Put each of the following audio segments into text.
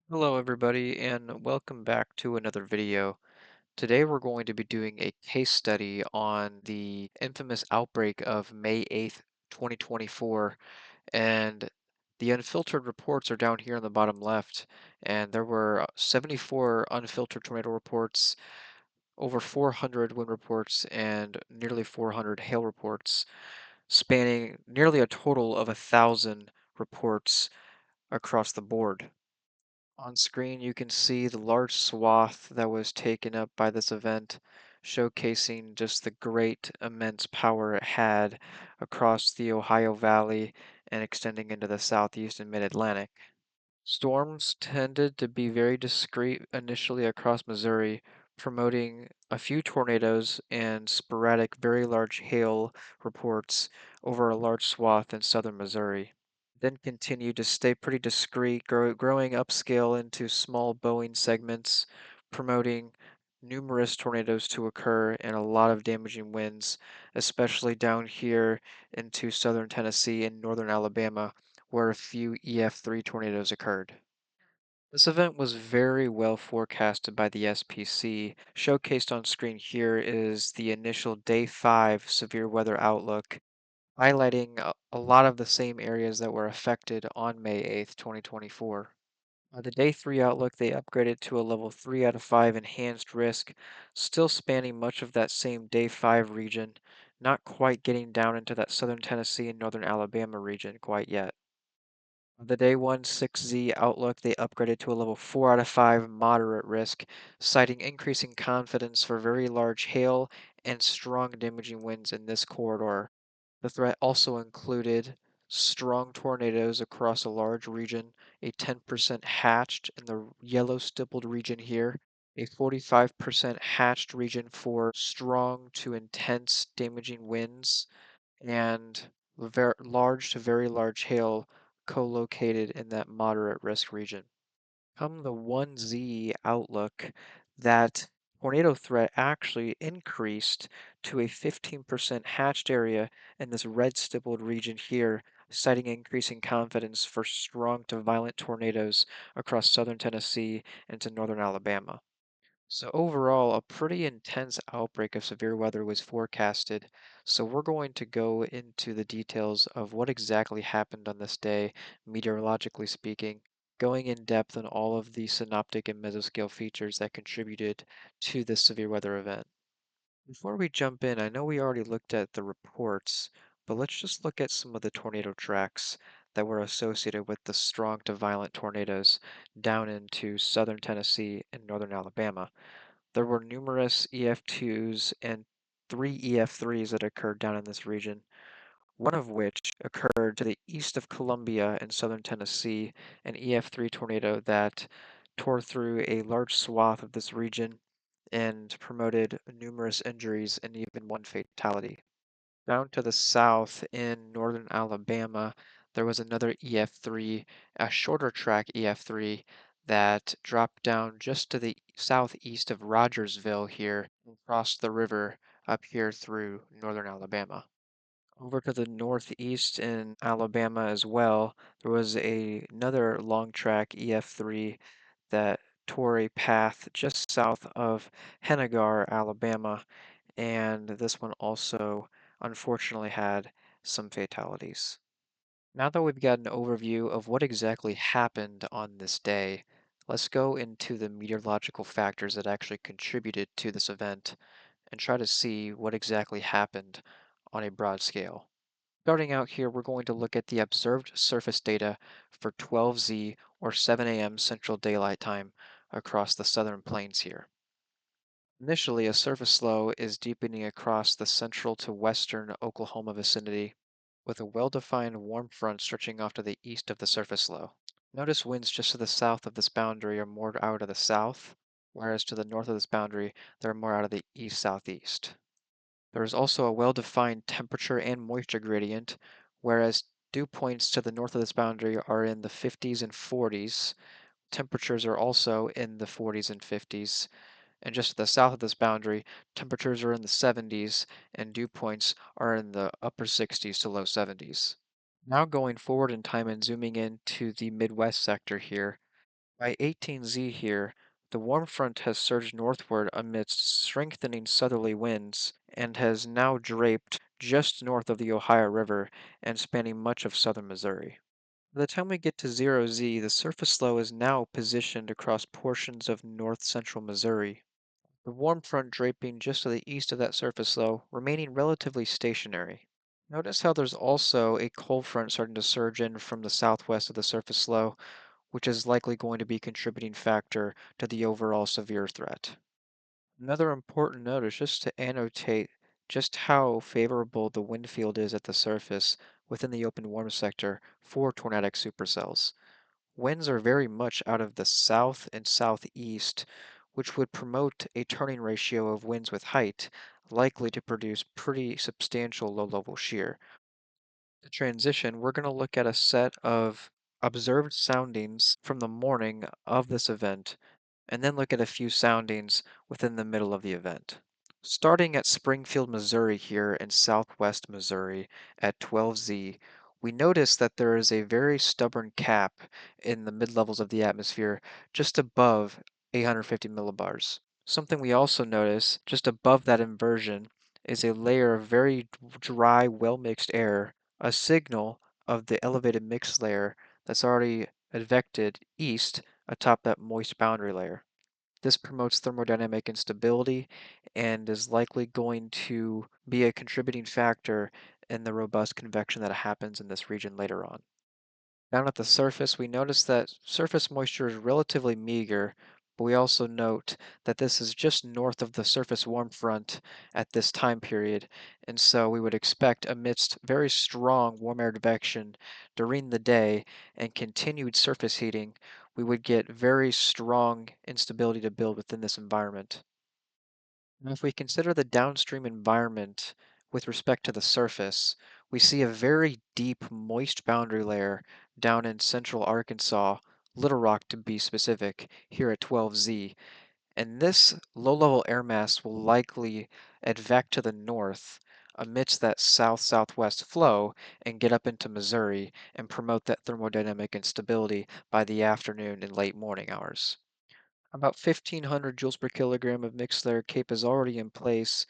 Hello everybody and welcome back to another video. Today we're going to be doing a case study on the infamous outbreak of May 8th, 2024, and the unfiltered reports are down here on the bottom left, and there were 74 unfiltered tornado reports, over 400 wind reports, and nearly 400 hail reports, spanning nearly a total of 1,000 reports across the board. On screen, you can see the large swath that was taken up by this event, showcasing just the great, immense power it had across the Ohio Valley and extending into the southeast and mid-Atlantic. Storms tended to be very discreet initially across Missouri, promoting a few tornadoes and sporadic very large hail reports over a large swath in southern Missouri. Then continued to stay pretty discreet, growing upscale into small bowing segments, promoting numerous tornadoes to occur and a lot of damaging winds, especially down here into southern Tennessee and northern Alabama, where a few EF3 tornadoes occurred. This event was very well forecasted by the SPC. Showcased on screen here is the initial day 5 severe weather outlook, highlighting a lot of the same areas that were affected on May 8th, 2024. The day 3 outlook, they upgraded to a level 3 out of 5 enhanced risk, still spanning much of that same day 5 region, not quite getting down into that southern Tennessee and northern Alabama region quite yet. The day 1 6Z outlook, they upgraded to a level 4 out of 5 moderate risk, citing increasing confidence for very large hail and strong damaging winds in this corridor. The threat also included strong tornadoes across a large region, a 10% hatched in the yellow stippled region here, a 45% hatched region for strong to intense damaging winds, and large to very large hail co-located in that moderate risk region. Come the 1Z outlook, that tornado threat actually increased to a 15% hatched area in this red stippled region here, citing increasing confidence for strong to violent tornadoes across southern Tennessee into northern Alabama. So overall, a pretty intense outbreak of severe weather was forecasted. So we're going to go into the details of what exactly happened on this day, meteorologically speaking, going in depth on all of the synoptic and mesoscale features that contributed to this severe weather event. Before we jump in, I know we already looked at the reports, but let's just look at some of the tornado tracks that were associated with the strong to violent tornadoes down into southern Tennessee and northern Alabama. There were numerous EF2s and 3 EF3s that occurred down in this region, one of which occurred to the east of Columbia in southern Tennessee, an EF3 tornado that tore through a large swath of this region and promoted numerous injuries and even one fatality. Down to the south in northern Alabama, there was another EF3, a shorter track EF3 that dropped down just to the southeast of Rogersville here and crossed the river up here through northern Alabama. Over to the northeast in Alabama as well, there was another long track EF3 that tore a path just south of Hennegar, Alabama, and this one also unfortunately had some fatalities. Now that we've got an overview of what exactly happened on this day, let's go into the meteorological factors that actually contributed to this event and try to see what exactly happened on a broad scale. Starting out here, we're going to look at the observed surface data for 12Z or 7 a.m. Central Daylight Time across the southern plains here. Initially, a surface low is deepening across the central to western Oklahoma vicinity, with a well-defined warm front stretching off to the east of the surface low. Notice winds just to the south of this boundary are more out of the south, whereas to the north of this boundary, they're more out of the east-southeast. There is also a well-defined temperature and moisture gradient, whereas dew points to the north of this boundary are in the 50s and 40s. Temperatures are also in the 40s and 50s. And just to the south of this boundary, temperatures are in the 70s and dew points are in the upper 60s to low 70s. Now going forward in time and zooming into the Midwest sector here, By 18Z here, the warm front has surged northward amidst strengthening southerly winds and has now draped just north of the Ohio River and spanning much of southern Missouri. By the time we get to 0Z, the surface low is now positioned across portions of north central Missouri. The warm front draping just to the east of that surface low, remaining relatively stationary. Notice how there's also a cold front starting to surge in from the southwest of the surface low, which is likely going to be a contributing factor to the overall severe threat. Another important note is just to annotate just how favorable the wind field is at the surface within the open warm sector for tornadic supercells. Winds are very much out of the south and southeast, which would promote a turning ratio of winds with height, likely to produce pretty substantial low-level shear. To transition, we're going to look at a set of observed soundings from the morning of this event, and then look at a few soundings within the middle of the event. Starting at Springfield, Missouri here in southwest Missouri at 12Z, we notice that there is a very stubborn cap in the mid-levels of the atmosphere just above 850 millibars. Something we also notice just above that inversion is a layer of very dry, well-mixed air, a signal of the elevated mix layer that's already advected east atop that moist boundary layer. This promotes thermodynamic instability and is likely going to be a contributing factor in the robust convection that happens in this region later on. Down at the surface, we notice that surface moisture is relatively meager, but we also note that this is just north of the surface warm front at this time period, and so we would expect amidst very strong warm air advection during the day and continued surface heating, we would get very strong instability to build within this environment. Now, if we consider the downstream environment with respect to the surface, we see a very deep, moist boundary layer down in central Arkansas, Little Rock to be specific, here at 12Z. And this low-level air mass will likely advect to the north amidst that south-southwest flow and get up into Missouri and promote that thermodynamic instability by the afternoon and late morning hours. About 1,500 joules per kilogram of mixed layer CAPE is already in place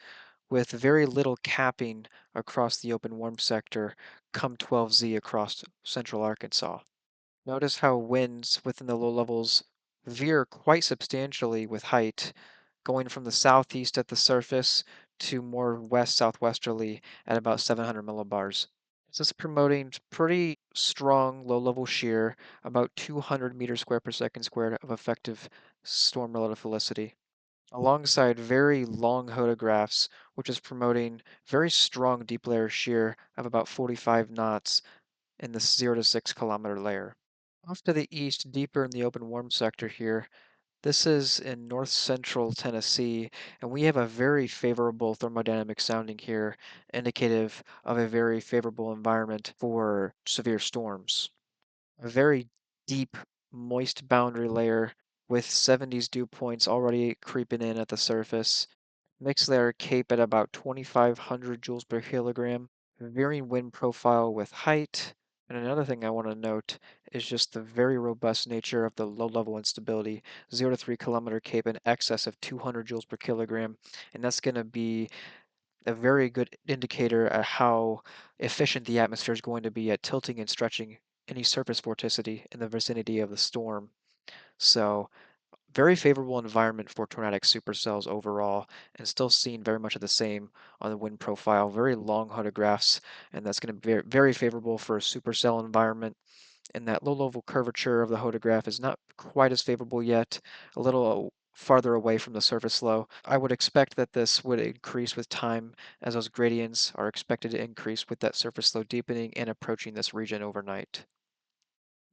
with very little capping across the open warm sector come 12Z across central Arkansas. Notice how winds within the low levels veer quite substantially with height, going from the southeast at the surface to more west southwesterly at about 700 millibars. This is promoting pretty strong low level shear, about 200 meters square per second squared of effective storm relative felicity, alongside very long hodographs, which is promoting very strong deep layer shear of about 45 knots in the 0 to 6 kilometer layer. Off to the east, deeper in the open warm sector here, this is in north central Tennessee, and we have a very favorable thermodynamic sounding here, indicative of a very favorable environment for severe storms. A very deep, moist boundary layer with 70s dew points already creeping in at the surface. Mixed layer CAPE at about 2,500 joules per kilogram. Varying wind profile with height. And another thing I want to note is just the very robust nature of the low level instability, 0 to 3 kilometer CAPE in excess of 200 joules per kilogram. And that's going to be a very good indicator at how efficient the atmosphere is going to be at tilting and stretching any surface vorticity in the vicinity of the storm. So, very favorable environment for tornadic supercells overall, and still seeing very much of the same on the wind profile. Very long photographs, and that's going to be very favorable for a supercell environment. And that low-level curvature of the hodograph is not quite as favorable yet, a little farther away from the surface low. I would expect that this would increase with time as those gradients are expected to increase with that surface low deepening and approaching this region overnight.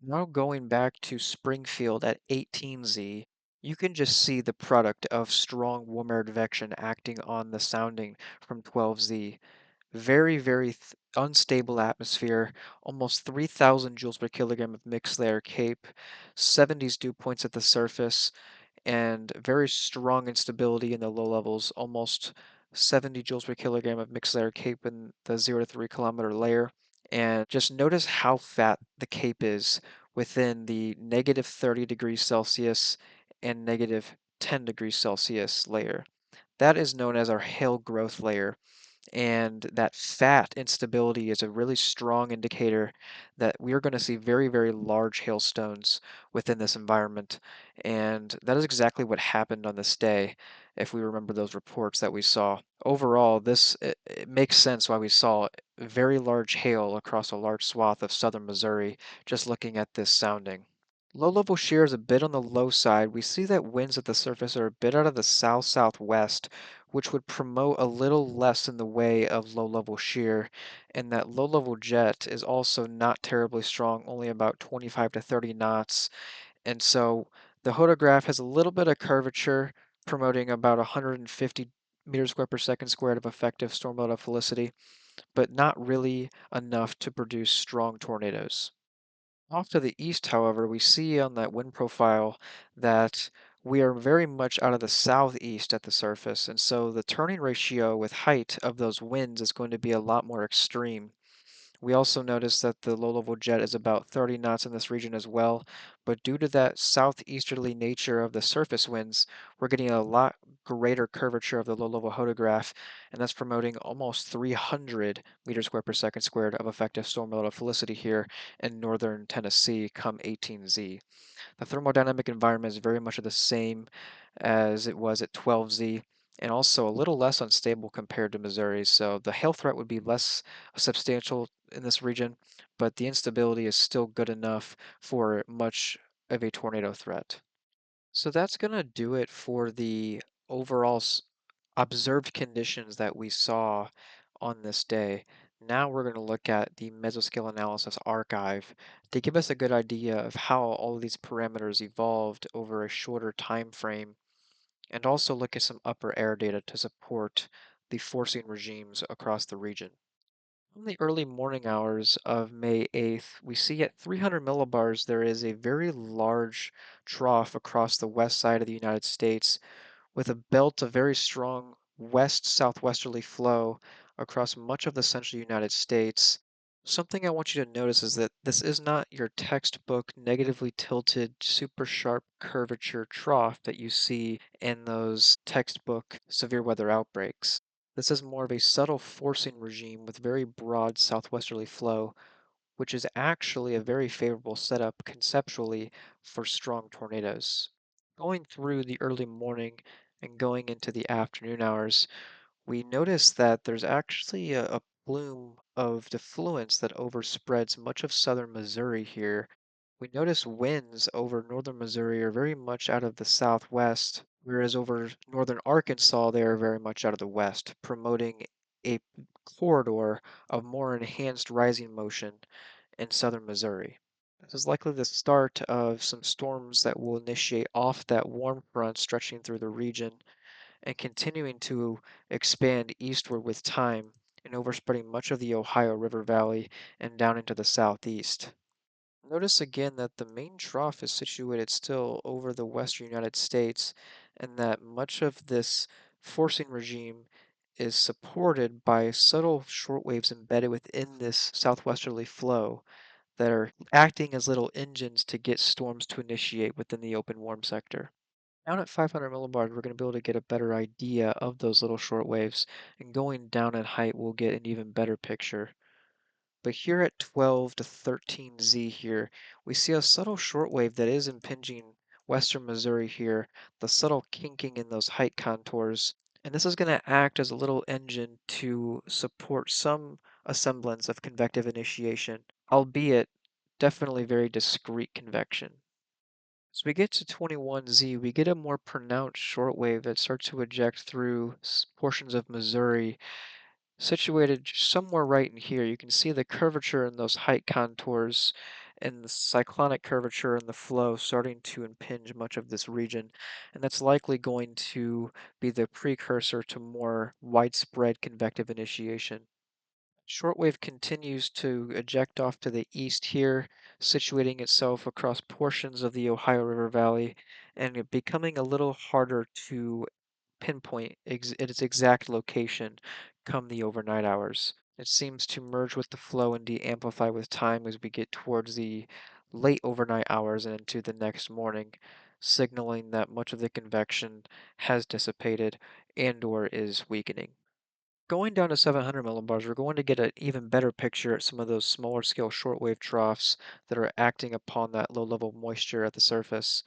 Now going back to Springfield at 18Z, you can just see the product of strong warm air advection acting on the sounding from 12Z. Very unstable atmosphere, almost 3,000 joules per kilogram of mixed layer CAPE, 70s dew points at the surface, and very strong instability in the low levels, almost 70 joules per kilogram of mixed layer CAPE in the 0 to 3 kilometer layer. And just notice how fat the CAPE is within the negative 30 degrees Celsius and negative 10 degrees Celsius layer. That is known as our hail growth layer. And that fat instability is a really strong indicator that we are going to see very, very large hailstones within this environment. And that is exactly what happened on this day, if we remember those reports that we saw. Overall, it makes sense why we saw very large hail across a large swath of southern Missouri just looking at this sounding. Low-level shear is a bit on the low side. We see that winds at the surface are a bit out of the south-southwest, which would promote a little less in the way of low-level shear, and that low-level jet is also not terribly strong, only about 25 to 30 knots. And so the hodograph has a little bit of curvature, promoting about 150 meters squared per second squared of effective storm felicity, but not really enough to produce strong tornadoes. Off to the east, however, we see on that wind profile that we are very much out of the southeast at the surface, and so the turning ratio with height of those winds is going to be a lot more extreme. We also notice that the low-level jet is about 30 knots in this region as well, but due to that southeasterly nature of the surface winds, we're getting a lot greater curvature of the low-level hodograph, and that's promoting almost 300 meters squared per second squared of effective storm felicity here in northern Tennessee come 18Z. The thermodynamic environment is very much the same as it was at 12Z, and also a little less unstable compared to Missouri. So the hail threat would be less substantial in this region, but the instability is still good enough for much of a tornado threat. So that's going to do it for the overall observed conditions that we saw on this day. Now we're going to look at the mesoscale analysis archive to give us a good idea of how all of these parameters evolved over a shorter time frame, and also look at some upper air data to support the forcing regimes across the region. In the early morning hours of May 8th, we see at 300 millibars there is a very large trough across the west side of the United States with a belt of very strong west-southwesterly flow across much of the central United States. Something I want you to notice is that this is not your textbook negatively tilted, super sharp curvature trough that you see in those textbook severe weather outbreaks. This is more of a subtle forcing regime with very broad southwesterly flow, which is actually a very favorable setup conceptually for strong tornadoes. Going through the early morning and going into the afternoon hours, we notice that there's actually a plume of diffluence that overspreads much of southern Missouri here. We notice winds over northern Missouri are very much out of the southwest, whereas over northern Arkansas they are very much out of the west, promoting a corridor of more enhanced rising motion in southern Missouri. This is likely the start of some storms that will initiate off that warm front stretching through the region and continuing to expand eastward with time and overspreading much of the Ohio River Valley and down into the southeast. Notice again that the main trough is situated still over the western United States, and that much of this forcing regime is supported by subtle shortwaves embedded within this southwesterly flow that are acting as little engines to get storms to initiate within the open warm sector. Down at 500 millibars, we're going to be able to get a better idea of those little short waves, and going down in height, we'll get an even better picture. But here at 12 to 13Z here, we see a subtle shortwave that is impinging western Missouri here, the subtle kinking in those height contours. And this is going to act as a little engine to support a semblance of convective initiation, albeit definitely very discrete convection. As we get to 21Z, we get a more pronounced shortwave that starts to eject through portions of Missouri, situated somewhere right in here. You can see the curvature in those height contours and the cyclonic curvature in the flow starting to impinge much of this region, and that's likely going to be the precursor to more widespread convective initiation. Shortwave continues to eject off to the east here, situating itself across portions of the Ohio River Valley, and it becoming a little harder to pinpoint its exact location come the overnight hours. It seems to merge with the flow and de-amplify with time as we get towards the late overnight hours and into the next morning, signaling that much of the convection has dissipated and/or is weakening. Going down to 700 millibars, we're going to get an even better picture at some of those smaller scale shortwave troughs that are acting upon that low level moisture at the surface.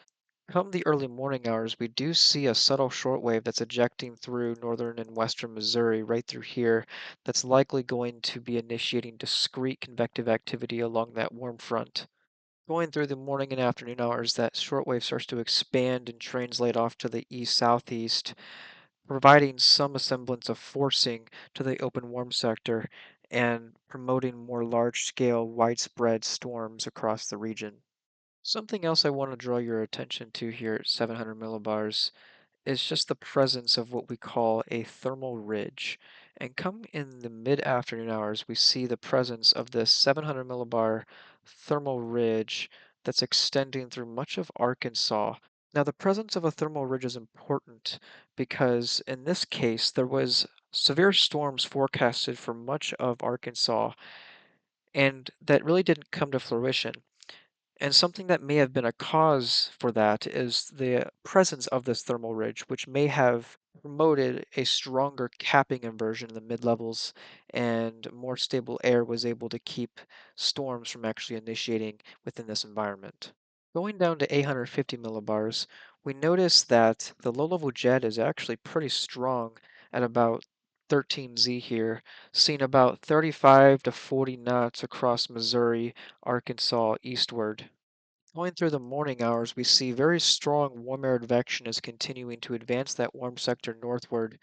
Come the early morning hours, we do see a subtle shortwave that's ejecting through northern and western Missouri right through here that's likely going to be initiating discrete convective activity along that warm front. Going through the morning and afternoon hours, that shortwave starts to expand and translate off to the east southeast, providing some semblance of forcing to the open warm sector and promoting more large scale, widespread storms across the region. Something else I want to draw your attention to here at 700 millibars is just the presence of what we call a thermal ridge. And come in the mid-afternoon hours, we see the presence of this 700 millibar thermal ridge that's extending through much of Arkansas. Now, the presence of a thermal ridge is important because in this case, there was severe storms forecasted for much of Arkansas, and that really didn't come to fruition. And something that may have been a cause for that is the presence of this thermal ridge, which may have promoted a stronger capping inversion in the mid levels, and more stable air was able to keep storms from actually initiating within this environment. Going down to 850 millibars, we notice that the low level jet is actually pretty strong at about 13Z here, seen about 35 to 40 knots across Missouri, Arkansas eastward. Going through the morning hours, we see very strong warm air advection is continuing to advance that warm sector northward,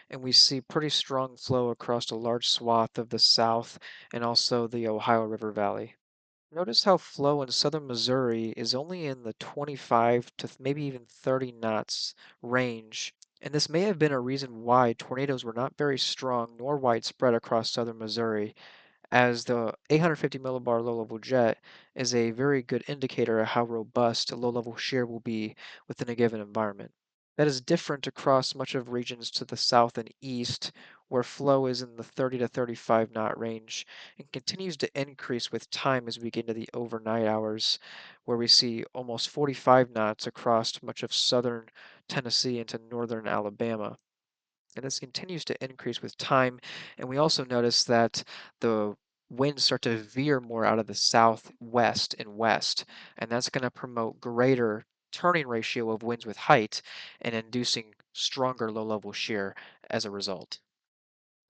and we see pretty strong flow across a large swath of the south and also the Ohio River Valley. Notice how flow in southern Missouri is only in the 25 to maybe even 30 knots range, and this may have been a reason why tornadoes were not very strong nor widespread across southern Missouri, as the 850 millibar low-level jet is a very good indicator of how robust a low-level shear will be within a given environment. That is different across much of regions to the south and east, where flow is in the 30 to 35 knot range and continues to increase with time as we get into the overnight hours, where we see almost 45 knots across much of southern Tennessee into northern Alabama. And this continues to increase with time. And we also notice that the winds start to veer more out of the southwest and west, and that's going to promote greater turning ratio of winds with height and inducing stronger low level shear as a result.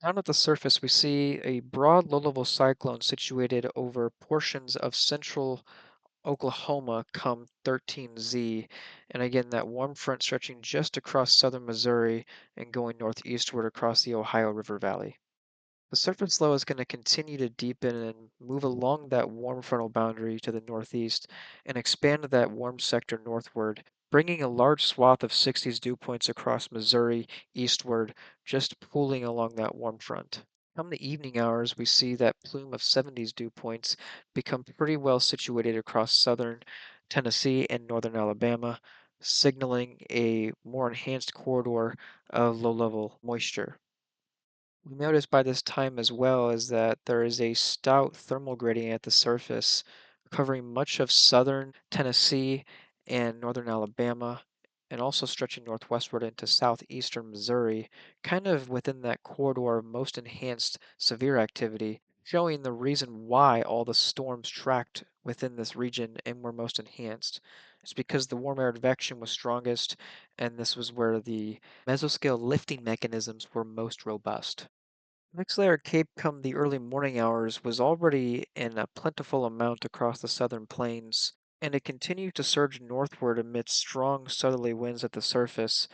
Down at the surface, we see a broad low level cyclone situated over portions of central Oklahoma come 13Z. And again, that warm front stretching just across southern Missouri and going northeastward across the Ohio River Valley. The surface low is going to continue to deepen and move along that warm frontal boundary to the northeast and expand that warm sector northward, bringing a large swath of 60s dew points across Missouri eastward, just pooling along that warm front. Come the evening hours, we see that plume of 70s dew points become pretty well situated across southern Tennessee and northern Alabama, signaling a more enhanced corridor of low level moisture. We notice by this time as well is that there is a stout thermal gradient at the surface covering much of southern Tennessee and northern Alabama, and also stretching northwestward into southeastern Missouri, kind of within that corridor of most enhanced severe activity, showing the reason why all the storms tracked within this region and were most enhanced. It's because the warm air advection was strongest, and this was where the mesoscale lifting mechanisms were most robust. Next layer cape come the early morning hours was already in a plentiful amount across the southern plains, and it continued to surge northward amidst strong southerly winds at the surface,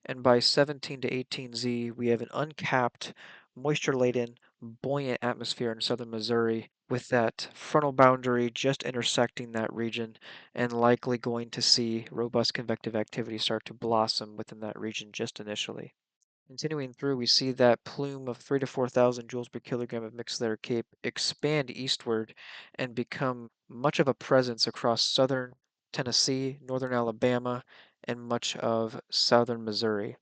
and by 17 to 18Z we have an uncapped, moisture-laden, buoyant atmosphere in southern Missouri, with that frontal boundary just intersecting that region, and likely going to see robust convective activity start to blossom within that region just initially. Continuing through, we see that plume of 3 to 4,000 joules per kilogram of mixed layer cape expand eastward and become much of a presence across southern Tennessee, northern Alabama, and much of southern Missouri.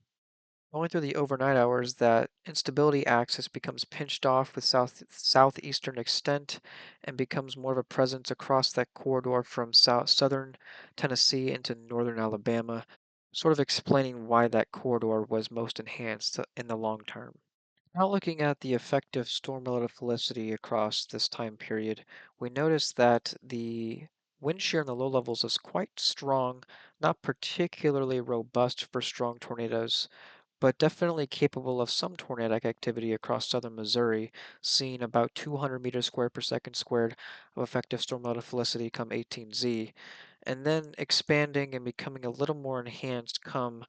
Going through the overnight hours, that instability axis becomes pinched off with southeastern extent and becomes more of a presence across that corridor from southern Tennessee into northern Alabama, sort of explaining why that corridor was most enhanced in the long term. Now looking at the effective storm relative felicity across this time period, we notice that the wind shear in the low levels is quite strong, not particularly robust for strong tornadoes, but definitely capable of some tornadic activity across southern Missouri, seeing about 200 meters squared per second squared of effective storm relative felicity come 18Z, and then expanding and becoming a little more enhanced come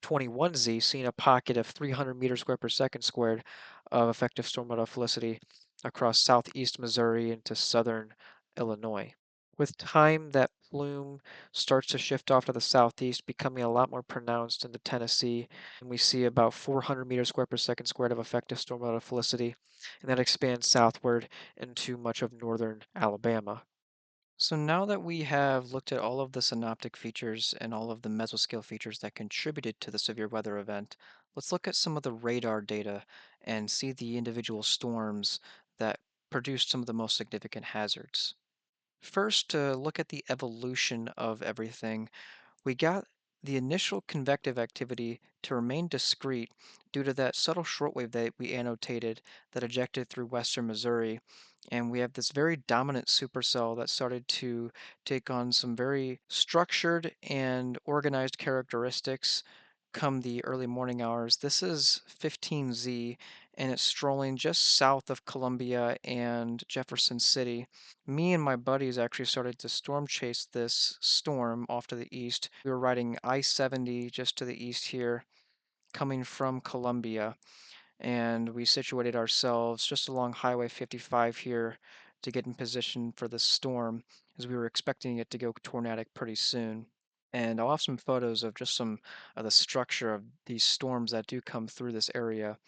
21Z, seeing a pocket of 300 meters squared per second squared of effective storm relative felicity across southeast Missouri into southern Illinois. With time, that plume starts to shift off to the southeast, becoming a lot more pronounced into Tennessee, and we see about 400 meters squared per second squared of effective storm relative felicity, and that expands southward into much of northern Alabama. So now that we have looked at all of the synoptic features and all of the mesoscale features that contributed to the severe weather event, let's look at some of the radar data and see the individual storms that produced some of the most significant hazards. First, to look at the evolution of everything, we got the initial convective activity to remain discrete due to that subtle shortwave that we annotated that ejected through western Missouri. And we have this very dominant supercell that started to take on some very structured and organized characteristics come the early morning hours. This is 15Z, and it's strolling just south of Columbia and Jefferson City. Me and my buddies actually started to storm chase this storm off to the east. We were riding I-70 just to the east here, coming from Columbia, and we situated ourselves just along Highway 55 here to get in position for the storm, as we were expecting it to go tornadic pretty soon. And I'll have some photos of just some of the structure of these storms that do come through this area.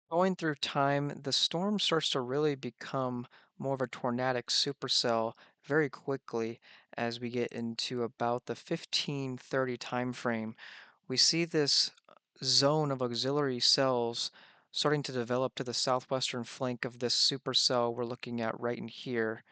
Going through time, the storm starts to really become more of a tornadic supercell very quickly as we get into about the 1530 time frame. We see this zone of auxiliary cells starting to develop to the southwestern flank of this supercell we're looking at right in here.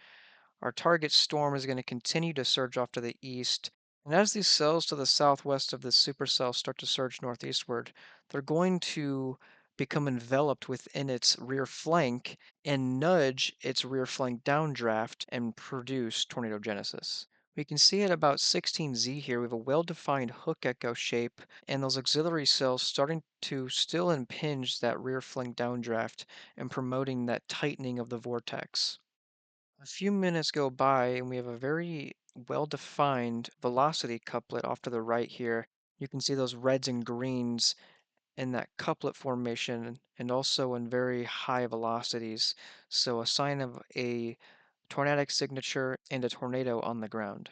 Our target storm is going to continue to surge off to the east. And as these cells to the southwest of this supercell start to surge northeastward, they're going to become enveloped within its rear flank and nudge its rear flank downdraft and produce tornadogenesis. We can see at about 16Z here, we have a well-defined hook echo shape, and those auxiliary cells starting to still impinge that rear flank downdraft and promoting that tightening of the vortex. A few minutes go by and we have a very well-defined velocity couplet off to the right here. You can see those reds and greens in that couplet formation and also in very high velocities. So a sign of a tornadic signature and a tornado on the ground.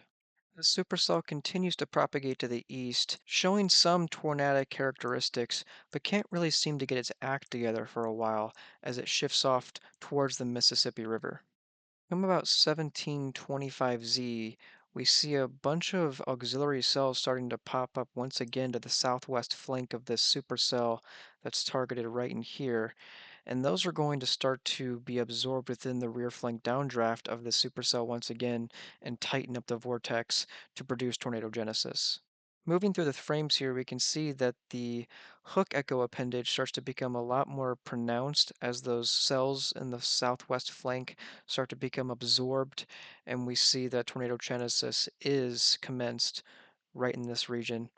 The supercell continues to propagate to the east, showing some tornadic characteristics, but can't really seem to get its act together for a while as it shifts off towards the Mississippi River. From about 1725Z, we see a bunch of auxiliary cells starting to pop up once again to the southwest flank of this supercell that's targeted right in here. And those are going to start to be absorbed within the rear flank downdraft of the supercell once again and tighten up the vortex to produce tornadogenesis. Moving through the frames here, we can see that the hook echo appendage starts to become a lot more pronounced as those cells in the southwest flank start to become absorbed, and we see that tornadogenesis is commenced right in this region.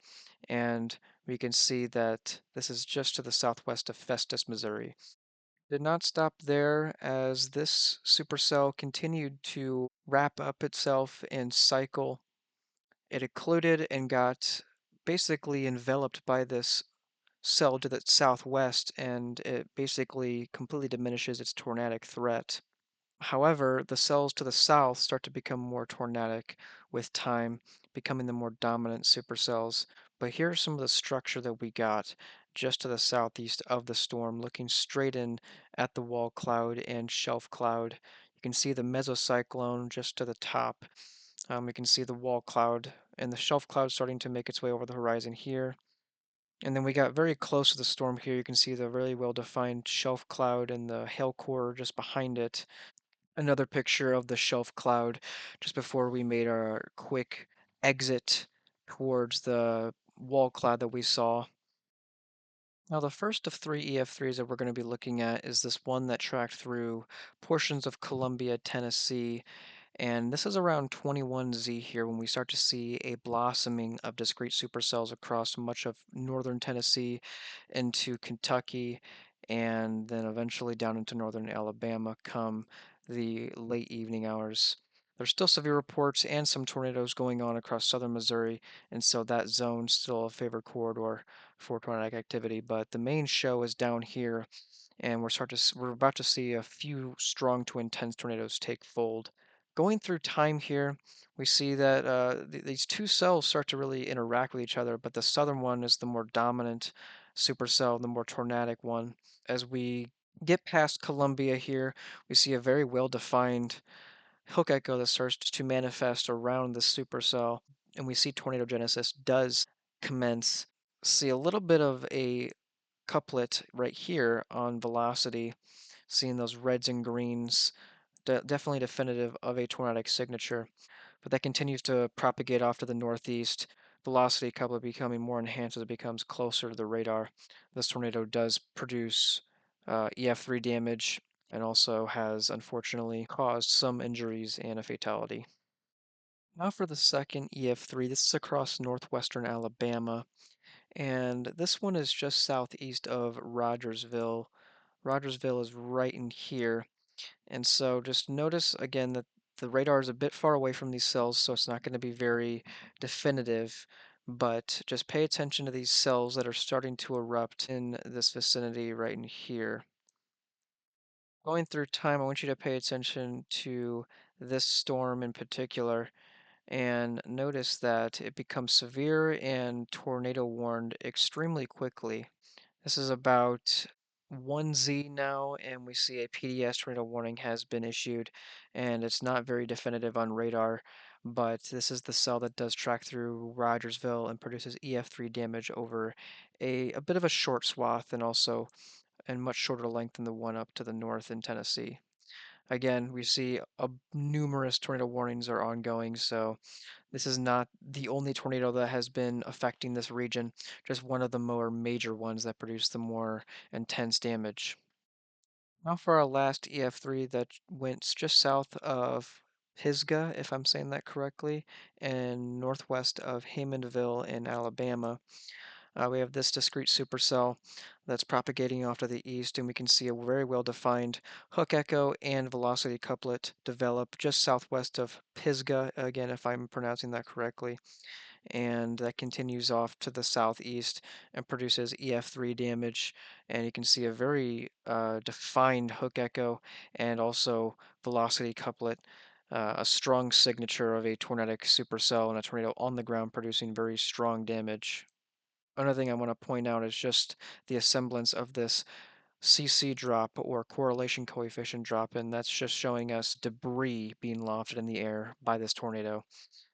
And we can see that this is just to the southwest of Festus, Missouri. Did not stop there as this supercell continued to wrap up itself and cycle. It occluded and got basically enveloped by this cell to the southwest, and it basically completely diminishes its tornadic threat. However, the cells to the south start to become more tornadic with time, becoming the more dominant supercells. But here's some of the structure that we got just to the southeast of the storm, looking straight in at the wall cloud and shelf cloud. You can see the mesocyclone just to the top. We can see the wall cloud and the shelf cloud starting to make its way over the horizon here. And then we got very close to the storm here. You can see the really well-defined shelf cloud and the hail core just behind it. Another picture of the shelf cloud just before we made our quick exit towards the wall cloud that we saw. Now, the first of three EF3s that we're going to be looking at is this one that tracked through portions of Columbia, Tennessee, and this is around 21Z here when we start to see a blossoming of discrete supercells across much of northern Tennessee into Kentucky and then eventually down into northern Alabama come the late evening hours. There's still severe reports and some tornadoes going on across southern Missouri, and so that zone's still a favored corridor for tornadic activity. But the main show is down here, and we're about to see a few strong to intense tornadoes take fold. Going through time here, we see that these two cells start to really interact with each other, but the southern one is the more dominant supercell, the more tornadic one. As we get past Columbia here, we see a very well-defined hook echo that starts to manifest around the supercell, and we see tornadogenesis does commence. See a little bit of a couplet right here on velocity, seeing those reds and greens, definitely definitive of a tornadic signature. But that continues to propagate off to the northeast, velocity couplet becoming more enhanced as it becomes closer to the radar. This tornado does produce EF3 damage and also has unfortunately caused some injuries and a fatality. Now for the second EF3, this is across northwestern Alabama, and this one is just southeast of Rogersville. Rogersville is right in here. And so just notice again that the radar is a bit far away from these cells, so it's not going to be very definitive, but just pay attention to these cells that are starting to erupt in this vicinity right in here. Going through time, I want you to pay attention to this storm in particular and notice that it becomes severe and tornado warned extremely quickly. This is about 1Z now, and we see a PDS tornado warning has been issued, and it's not very definitive on radar, but this is the cell that does track through Rogersville and produces EF3 damage over a bit of a short swath and also and much shorter length than the one up to the north in Tennessee. Again, we see numerous tornado warnings are ongoing, so this is not the only tornado that has been affecting this region, just one of the more major ones that produce the more intense damage. Now for our last EF3 that went just south of Pisgah, if I'm saying that correctly, and northwest of Hammondville in Alabama. We have this discrete supercell that's propagating off to the east, and we can see a very well-defined hook echo and velocity couplet develop just southwest of Pisgah, again, if I'm pronouncing that correctly, and that continues off to the southeast and produces EF3 damage. And you can see a very defined hook echo and also velocity couplet, a strong signature of a tornadic supercell and a tornado on the ground producing very strong damage. Another thing I want to point out is just the semblance of this CC drop or correlation coefficient drop, and that's just showing us debris being lofted in the air by this tornado.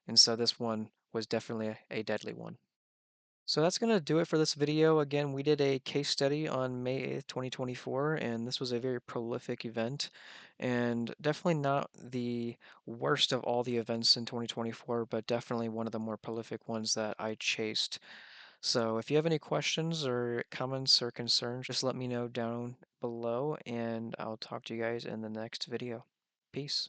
And so this one was definitely a deadly one. So that's going to do it for this video. Again, we did a case study on May 8th, 2024, and this was a very prolific event and definitely not the worst of all the events in 2024, but definitely one of the more prolific ones that I chased. So if you have any questions or comments or concerns, just let me know down below and I'll talk to you guys in the next video. Peace.